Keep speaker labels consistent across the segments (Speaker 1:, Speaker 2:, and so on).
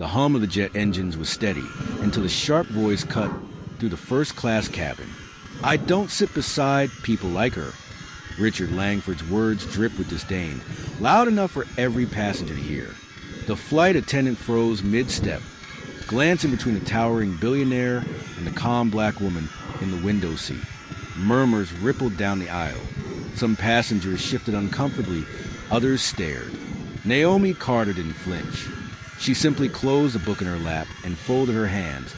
Speaker 1: The hum of the jet engines was steady until a sharp voice cut through the first-class cabin. "I don't sit beside people like her." Richard Langford's words dripped with disdain, loud enough for every passenger to hear. The flight attendant froze mid-step, glancing between the towering billionaire and the calm black woman in the window seat. Murmurs rippled down the aisle. Some passengers shifted uncomfortably, others stared. Naomi Carter didn't flinch. She simply closed the book in her lap and folded her hands,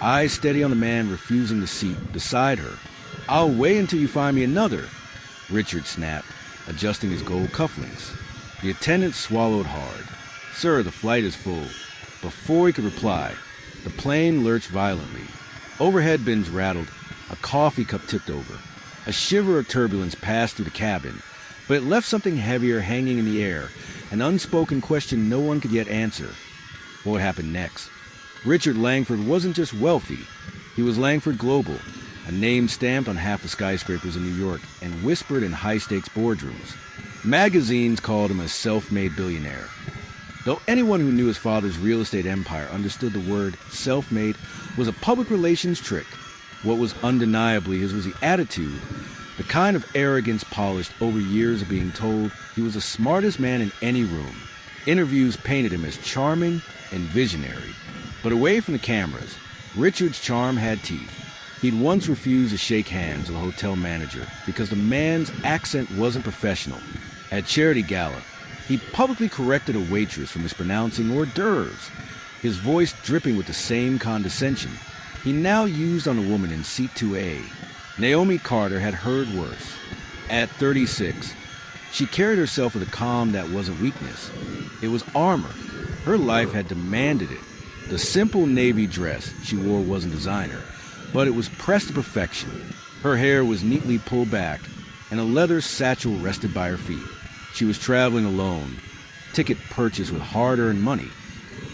Speaker 1: eyes steady on the man refusing the seat beside her. "I'll wait until you find me another," Richard snapped, adjusting his gold cufflinks. The attendant swallowed hard. "Sir, the flight is full." Before he could reply, the plane lurched violently. Overhead bins rattled, a coffee cup tipped over. A shiver of turbulence passed through the cabin, but it left something heavier hanging in the air, an unspoken question no one could yet answer. What happened next? Richard Langford wasn't just wealthy. He was Langford Global, a name stamped on half the skyscrapers in New York and whispered in high-stakes boardrooms. Magazines called him a self-made billionaire. Though anyone who knew his father's real estate empire understood the word self-made was a public relations trick. What was undeniably his was the attitude, the kind of arrogance polished over years of being told he was the smartest man in any room. Interviews painted him as charming and visionary. But away from the cameras, Richard's charm had teeth. He'd once refused to shake hands with a hotel manager because the man's accent wasn't professional. At Charity Gala, he publicly corrected a waitress for mispronouncing hors d'oeuvres, his voice dripping with the same condescension he now used on a woman in seat 2A. Naomi Carter had heard worse. At 36, she carried herself with a calm that wasn't weakness. It was armor. Her life had demanded it. The simple navy dress she wore wasn't designer, but it was pressed to perfection. Her hair was neatly pulled back, and a leather satchel rested by her feet. She was traveling alone, ticket purchased with hard-earned money,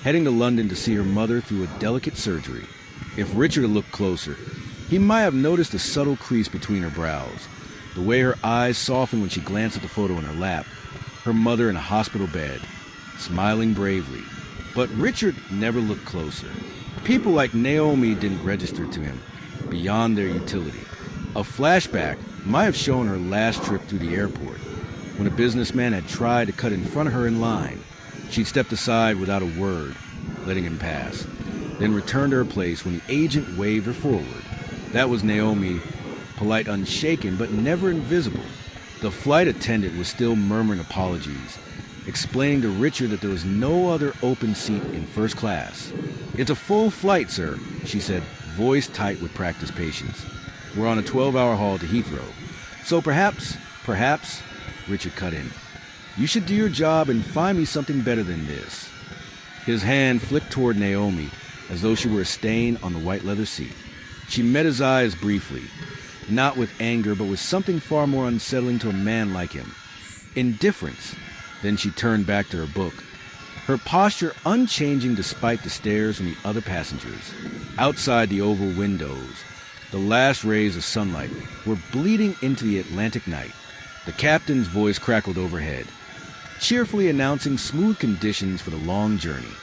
Speaker 1: heading to London to see her mother through a delicate surgery. If Richard had looked closer, he might have noticed a subtle crease between her brows, the way her eyes softened when she glanced at the photo in her lap, her mother in a hospital bed, smiling bravely. But Richard never looked closer. People like Naomi didn't register to him, beyond their utility. A flashback might have shown her last trip through the airport, when a businessman had tried to cut in front of her in line. She'd stepped aside without a word, letting him pass, then returned to her place when the agent waved her forward. That was Naomi, polite, unshaken, but never invisible. The flight attendant was still murmuring apologies, explaining to Richard that there was no other open seat in first class. "It's a full flight, sir," she said, voice tight with practiced patience. "We're on a 12-hour haul to Heathrow. So perhaps, Richard cut in, "you should do your job and find me something better than this." His hand flicked toward Naomi, as though she were a stain on the white leather seat. She met his eyes briefly, not with anger, but with something far more unsettling to a man like him. Indifference. Then she turned back to her book, her posture unchanging despite the stares from the other passengers. Outside the oval windows, the last rays of sunlight were bleeding into the Atlantic night. The captain's voice crackled overhead, cheerfully announcing smooth conditions for the long journey.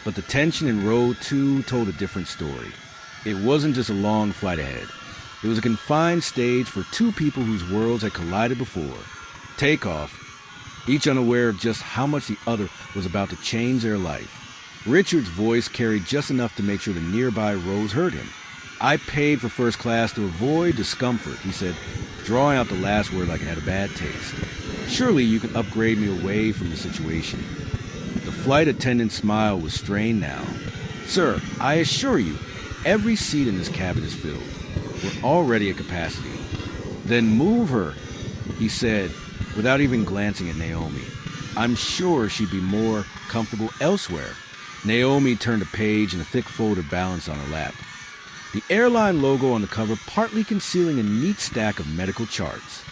Speaker 1: But the tension in row 2 told a different story. It wasn't just a long flight ahead. It was a confined stage for two people whose worlds had collided before. Takeoff, each unaware of just how much the other was about to change their life. Richard's voice carried just enough to make sure the nearby rows heard him. "I paid for first class to avoid discomfort," he said, drawing out the last word like it had a bad taste. "Surely you can upgrade me away from the situation." The flight attendant's smile was strained now. "Sir, I assure you, every seat in this cabin is filled. We're already at capacity." "Then move her," he said, without even glancing at Naomi. "I'm sure she'd be more comfortable elsewhere." Naomi turned a page and a thick folder balanced on her lap, the airline logo on the cover partly concealing a neat stack of medical charts.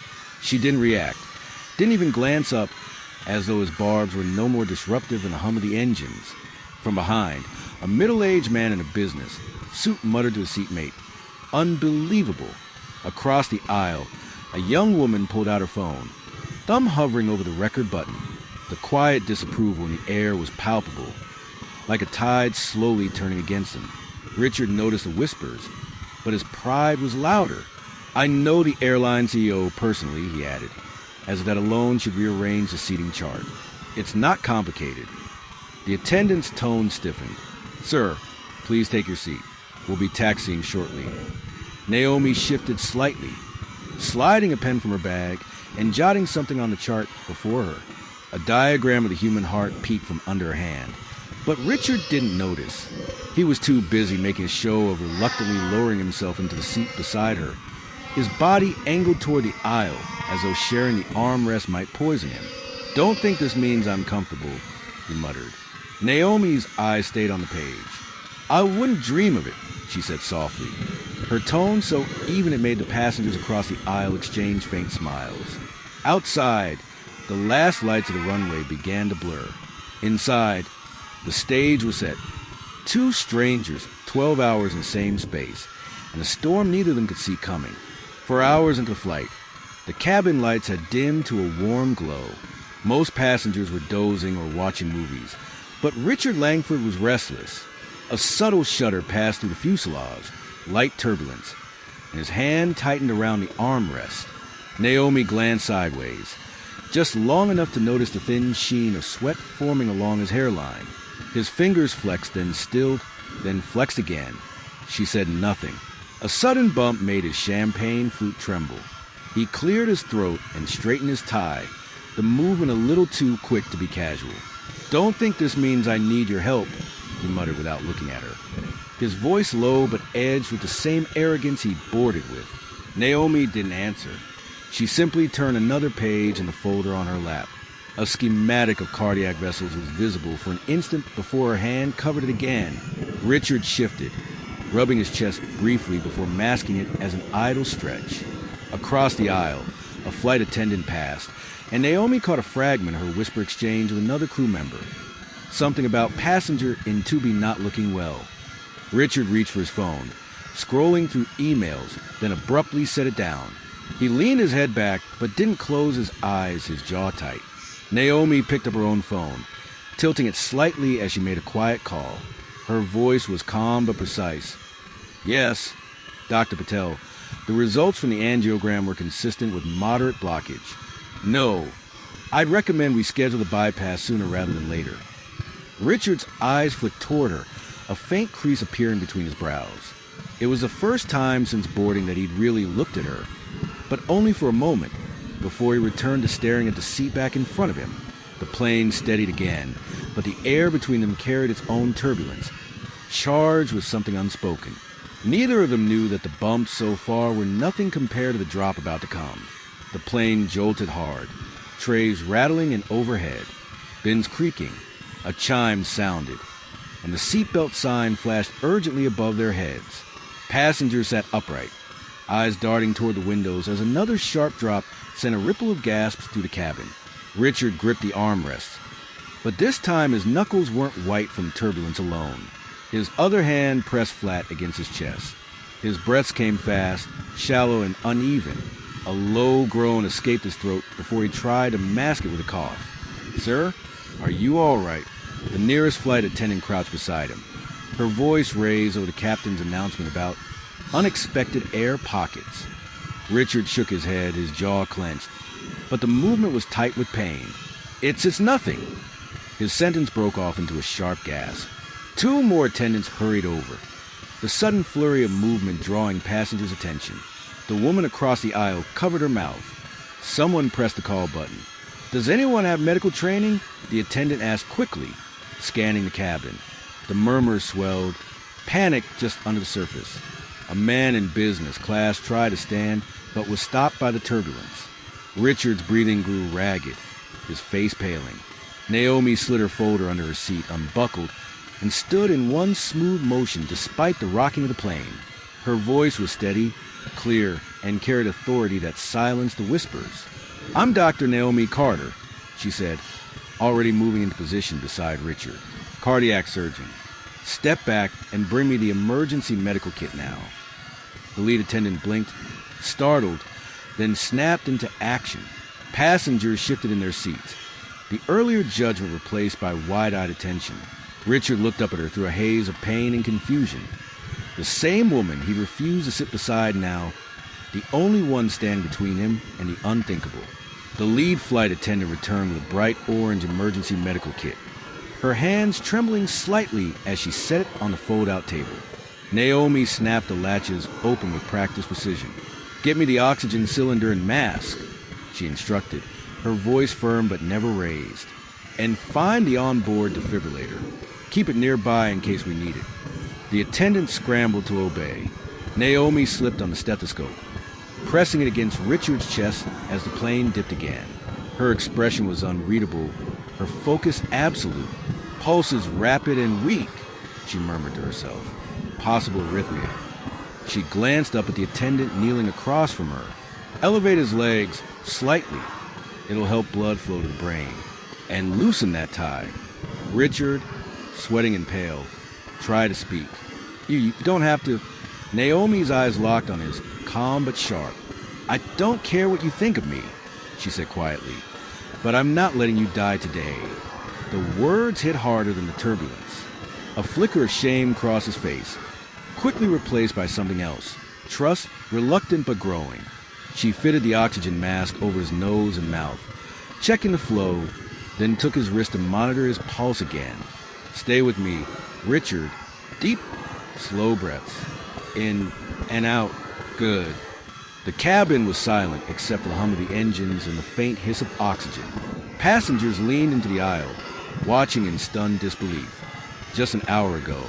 Speaker 1: She didn't react, didn't even glance up, as though his barbs were no more disruptive than the hum of the engines. From behind, a middle-aged man in a business suit muttered to his seatmate, "Unbelievable." Across the aisle, a young woman pulled out her phone, thumb hovering over the record button. The quiet disapproval in the air was palpable. like a tide slowly turning against him. Richard noticed the whispers, but his pride was louder. "I know the airline CEO personally," he added, as if that alone should rearrange the seating chart. "It's not complicated." The attendant's tone stiffened. "Sir, please take your seat. We'll be taxiing shortly." Naomi shifted slightly, sliding a pen from her bag and jotting something on the chart before her. A diagram of the human heart peeked from under her hand, but Richard didn't notice. He was too busy making a show of reluctantly lowering himself into the seat beside her, his body angled toward the aisle as though sharing the armrest might poison him. "Don't think this means I'm comfortable," he muttered. Naomi's eyes stayed on the page. "I wouldn't dream of it," she said softly, her tone so even it made the passengers across the aisle exchange faint smiles. Outside, the last lights of the runway began to blur. Inside, the stage was set. Two strangers, 12 hours in the same space, and a storm neither of them could see coming. For hours into flight, the cabin lights had dimmed to a warm glow. Most passengers were dozing or watching movies, but Richard Langford was restless. A subtle shudder passed through the fuselage, light turbulence, and his hand tightened around the armrest. Naomi glanced sideways, just long enough to notice the thin sheen of sweat forming along his hairline. His fingers flexed, then stilled, then flexed again. She said nothing. A sudden bump made his champagne flute tremble. He cleared his throat and straightened his tie, the movement a little too quick to be casual. "Don't think this means I need your help," he muttered without looking at her. His voice low but edged with the same arrogance he'd boarded with. Naomi didn't answer. She simply turned another page in the folder on her lap. A schematic of cardiac vessels was visible for an instant before her hand covered it again. Richard shifted, rubbing his chest briefly before masking it as an idle stretch. Across the aisle, a flight attendant passed, and Naomi caught a fragment of her whisper exchange with another crew member. Something about passenger in to be not looking well. Richard reached for his phone, scrolling through emails, then abruptly set it down. He leaned his head back, but didn't close his eyes, his jaw tight. Naomi picked up her own phone, tilting it slightly as she made a quiet call. Her voice was calm but precise. "Yes, Dr. Patel. The results from the angiogram were consistent with moderate blockage. No, I'd recommend we schedule the bypass sooner rather than later." Richard's eyes flicked toward her, a faint crease appearing between his brows. It was the first time since boarding that he'd really looked at her, but only for a moment, before he returned to staring at the seat back in front of him. The plane steadied again, but the air between them carried its own turbulence, charged with something unspoken. Neither of them knew that the bumps so far were nothing compared to the drop about to come. The plane jolted hard, trays rattling and overhead, bins creaking. A chime sounded, and the seatbelt sign flashed urgently above their heads. Passengers sat upright, eyes darting toward the windows as another sharp drop sent a ripple of gasps through the cabin. Richard gripped the armrests, but this time his knuckles weren't white from turbulence alone. His other hand pressed flat against his chest. His breaths came fast, shallow and uneven. A low groan escaped his throat before he tried to mask it with a cough. "Sir, are you all right?" The nearest flight attendant crouched beside him, her voice raised over the captain's announcement about unexpected air pockets. Richard shook his head, his jaw clenched, but the movement was tight with pain. It's nothing." His sentence broke off into a sharp gasp. Two more attendants hurried over, the sudden flurry of movement drawing passengers' attention. The woman across the aisle covered her mouth. Someone pressed the call button. "Does anyone have medical training?" the attendant asked quickly, scanning the cabin. The murmurs swelled, panic just under the surface. A man in business class tried to stand, but was stopped by the turbulence. Richard's breathing grew ragged, his face paling. Naomi slid her folder under her seat, unbuckled, and stood in one smooth motion despite the rocking of the plane. Her voice was steady, clear, and carried authority that silenced the whispers. "I'm Dr. Naomi Carter," she said, already moving into position beside Richard. "Cardiac surgeon. Step back and bring me the emergency medical kit now." The lead attendant blinked, startled, then snapped into action. Passengers shifted in their seats, the earlier judgment replaced by wide-eyed attention. Richard looked up at her through a haze of pain and confusion. The same woman he refused to sit beside now, the only one standing between him and the unthinkable. The lead flight attendant returned with a bright orange emergency medical kit, her hands trembling slightly as she set it on the fold-out table. Naomi snapped the latches open with practiced precision. "Get me the oxygen cylinder and mask," she instructed, her voice firm but never raised. "And find the onboard defibrillator. Keep it nearby in case we need it." The attendant scrambled to obey. Naomi slipped on the stethoscope, pressing it against Richard's chest as the plane dipped again. Her expression was unreadable, her focus absolute. "Pulses rapid and weak," she murmured to herself. "Possible arrhythmia." She glanced up at the attendant kneeling across from her. "Elevate his legs slightly. It'll help blood flow to the brain. And loosen that tie." Richard, sweating and pale, tried to speak. You don't have to." Naomi's eyes locked on his, calm but sharp. "I don't care what you think of me," she said quietly, "but I'm not letting you die today." The words hit harder than the turbulence. A flicker of shame crossed his face, quickly replaced by something else. Trust, reluctant but growing. She fitted the oxygen mask over his nose and mouth, checking the flow, then took his wrist to monitor his pulse again. "Stay with me, Richard. Deep, slow breaths. In and out. Good." The cabin was silent except for the hum of the engines and the faint hiss of oxygen. Passengers leaned into the aisle, watching in stunned disbelief. Just an hour ago,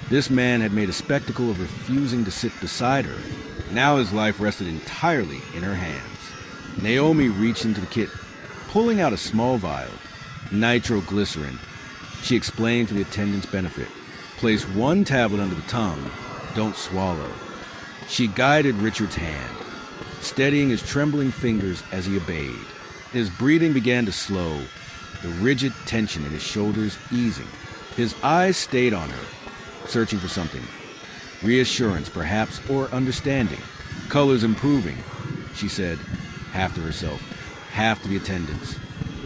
Speaker 1: this man had made a spectacle of refusing to sit beside her. Now his life rested entirely in her hands. Naomi reached into the kit, pulling out a small vial. "Nitroglycerin," she explained for the attendant's benefit. "Place one tablet under the tongue. Don't swallow." She guided Richard's hand, steadying his trembling fingers as he obeyed. His breathing began to slow, the rigid tension in his shoulders easing. His eyes stayed on her, searching for something. Reassurance, perhaps, or understanding. "Color's improving," she said, half to herself, half to the attendants.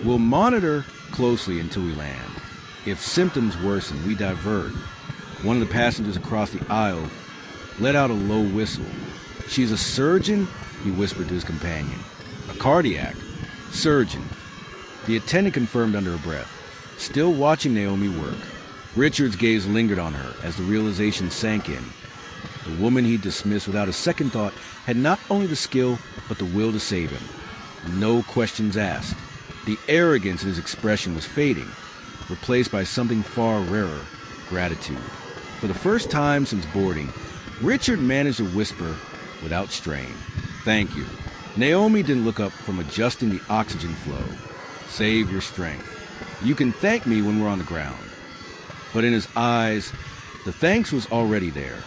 Speaker 1: "We'll monitor closely until we land. If symptoms worsen, we divert." One of the passengers across the aisle let out a low whistle. "She's a surgeon?" he whispered to his companion. "A cardiac surgeon." The attendant confirmed under her breath, still watching Naomi work. Richard's gaze lingered on her as the realization sank in. The woman he dismissed without a second thought had not only the skill, but the will to save him. No questions asked. The arrogance in his expression was fading, replaced by something far rarer, gratitude. For the first time since boarding, Richard managed to whisper without strain, "Thank you." Naomi didn't look up from adjusting the oxygen flow. "Save your strength. You can thank me when we're on the ground." But in his eyes, the thanks was already there.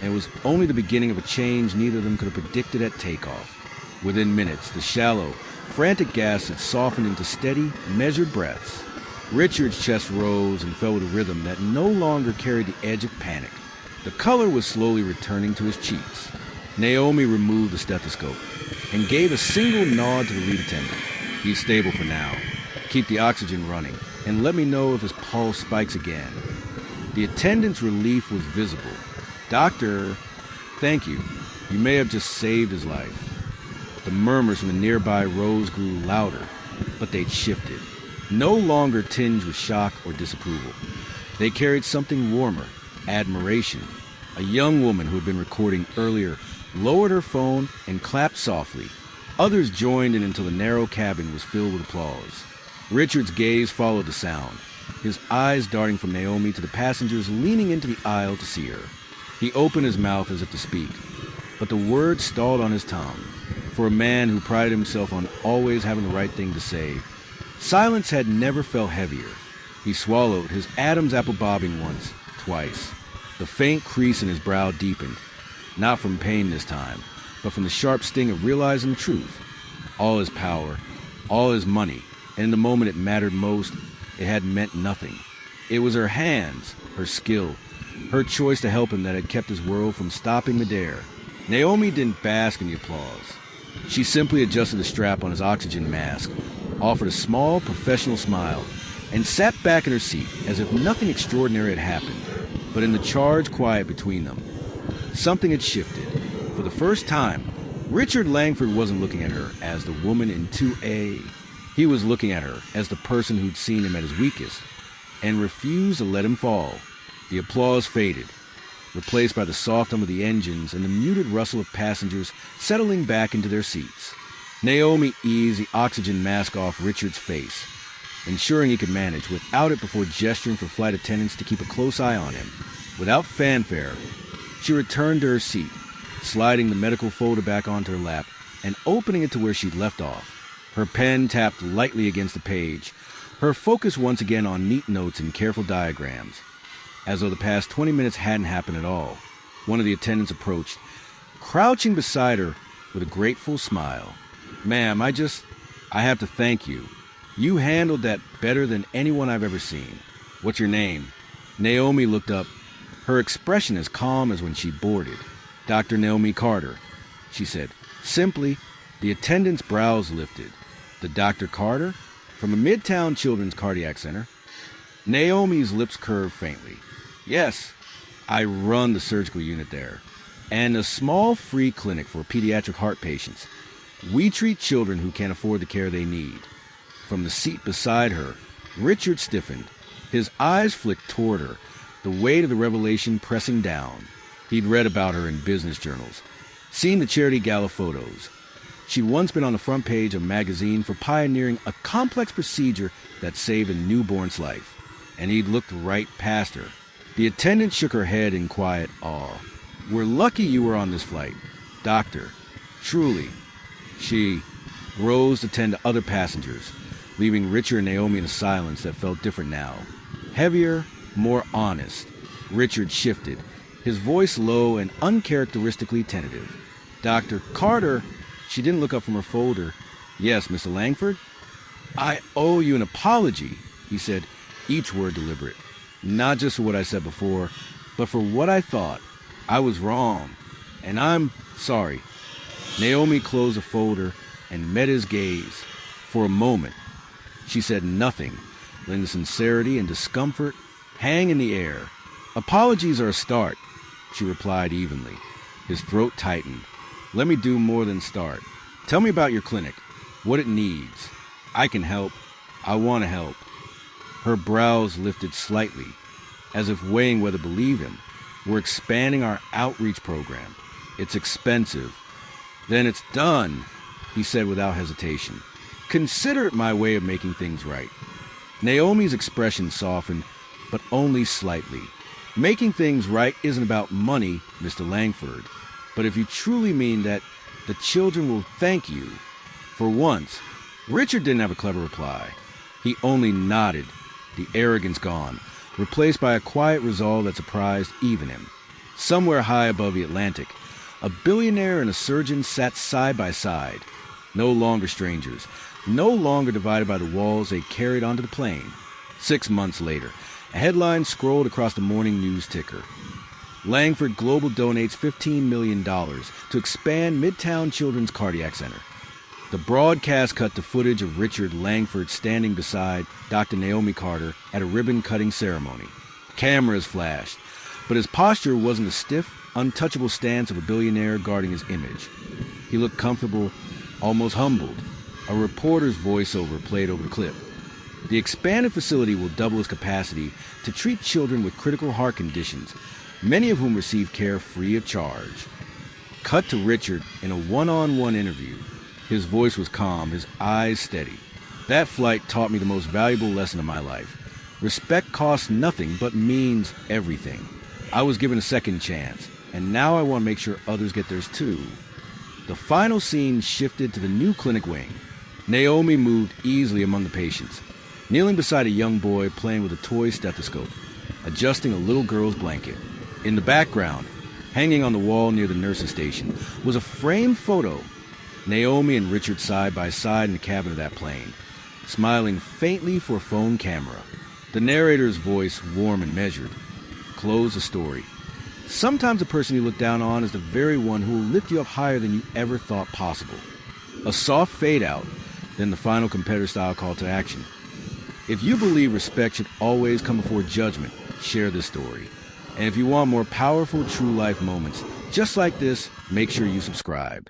Speaker 1: And it was only the beginning of a change neither of them could have predicted at takeoff. Within minutes, the shallow, frantic gas had softened into steady, measured breaths. Richard's chest rose and fell with a rhythm that no longer carried the edge of panic. The color was slowly returning to his cheeks. Naomi removed the stethoscope and gave a single nod to the lead attendant. "He's stable for now. Keep the oxygen running, and let me know if his pulse spikes again." The attendant's relief was visible. "Doctor, thank you. You may have just saved his life." The murmurs from the nearby rows grew louder, but they'd shifted, no longer tinged with shock or disapproval. They carried something warmer, admiration. A young woman who had been recording earlier lowered her phone and clapped softly. Others joined in until the narrow cabin was filled with applause. Richard's gaze followed the sound, his eyes darting from Naomi to the passengers leaning into the aisle to see her. He opened his mouth as if to speak, but the words stalled on his tongue. For a man who prided himself on always having the right thing to say, silence had never felt heavier. He swallowed, his Adam's apple bobbing once, twice. The faint crease in his brow deepened, not from pain this time, but from the sharp sting of realizing the truth. All his power, all his money, and in the moment it mattered most, it had meant nothing. It was her hands, her skill, her choice to help him that had kept his world from stopping midair. Naomi didn't bask in the applause. She simply adjusted the strap on his oxygen mask, offered a small professional smile, and sat back in her seat as if nothing extraordinary had happened. But in the charged quiet between them, something had shifted. For the first time, Richard Langford wasn't looking at her as the woman in 2A. He was looking at her as the person who'd seen him at his weakest and refused to let him fall. The applause faded, replaced by the soft hum of the engines and the muted rustle of passengers settling back into their seats. Naomi eased the oxygen mask off Richard's face, ensuring he could manage without it before gesturing for flight attendants to keep a close eye on him. Without fanfare, she returned to her seat, sliding the medical folder back onto her lap and opening it to where she'd left off. Her pen tapped lightly against the page, her focus once again on neat notes and careful diagrams. As though the past 20 minutes hadn't happened at all, one of the attendants approached, crouching beside her with a grateful smile. "Ma'am, I have to thank you. You handled that better than anyone I've ever seen. What's your name?" Naomi looked up, her expression as calm as when she boarded. "Dr. Naomi Carter," she said. Simply, the attendant's brows lifted. "The Dr. Carter? From a Midtown Children's Cardiac Center?" Naomi's lips curved faintly. "Yes, I run the surgical unit there, and a small free clinic for pediatric heart patients. We treat children who can't afford the care they need." From the seat beside her, Richard stiffened. His eyes flicked toward her, the weight of the revelation pressing down. He'd read about her in business journals, seen the charity gala photos. She'd once been on the front page of a magazine for pioneering a complex procedure that saved a newborn's life, and he'd looked right past her. The attendant shook her head in quiet awe. "We're lucky you were on this flight, Doctor. Truly." She rose to tend to other passengers, leaving Richard and Naomi in a silence that felt different now. Heavier, more honest. Richard shifted, his voice low and uncharacteristically tentative. "Dr. Carter," she didn't look up from her folder. "Yes, Mr. Langford?" "I owe you an apology," he said, each word deliberate. "Not just for what I said before, but for what I thought. I was wrong, and I'm sorry." Naomi closed the folder and met his gaze. For a moment, she said nothing, letting the sincerity and discomfort hang in the air. "Apologies are a start," she replied evenly. His throat tightened. "Let me do more than start. Tell me about your clinic, what it needs. I can help. I want to help." Her brows lifted slightly, as if weighing whether to believe him. "We're expanding our outreach program. It's expensive." "Then it's done," he said without hesitation. "Consider it my way of making things right." Naomi's expression softened, but only slightly. "Making things right isn't about money, Mr. Langford. But if you truly mean that, the children will thank you." For once, Richard didn't have a clever reply. He only nodded, the arrogance gone, replaced by a quiet resolve that surprised even him. Somewhere high above the Atlantic, a billionaire and a surgeon sat side by side, no longer strangers, no longer divided by the walls they carried onto the plane. 6 months later, a headline scrolled across the morning news ticker. "Langford Global donates $15 million to expand Midtown Children's Cardiac Center." The broadcast cut to footage of Richard Langford standing beside Dr. Naomi Carter at a ribbon-cutting ceremony. Cameras flashed, but his posture wasn't the stiff, untouchable stance of a billionaire guarding his image. He looked comfortable, almost humbled. A reporter's voiceover played over the clip. "The expanded facility will double its capacity to treat children with critical heart conditions, many of whom receive care free of charge." Cut to Richard in a one-on-one interview. His voice was calm, his eyes steady. "That flight taught me the most valuable lesson of my life. Respect costs nothing but means everything. I was given a second chance, and now I want to make sure others get theirs too." The final scene shifted to the new clinic wing. Naomi moved easily among the patients, kneeling beside a young boy playing with a toy stethoscope, adjusting a little girl's blanket. In the background, hanging on the wall near the nurse's station, was a framed photo. Naomi and Richard side by side in the cabin of that plane, smiling faintly for a phone camera. The narrator's voice, warm and measured, closed the story. "Sometimes the person you look down on is the very one who will lift you up higher than you ever thought possible." A soft fade out, then the final competitor-style call to action. If you believe respect should always come before judgment, share this story. And if you want more powerful true life moments just like this, make sure you subscribe.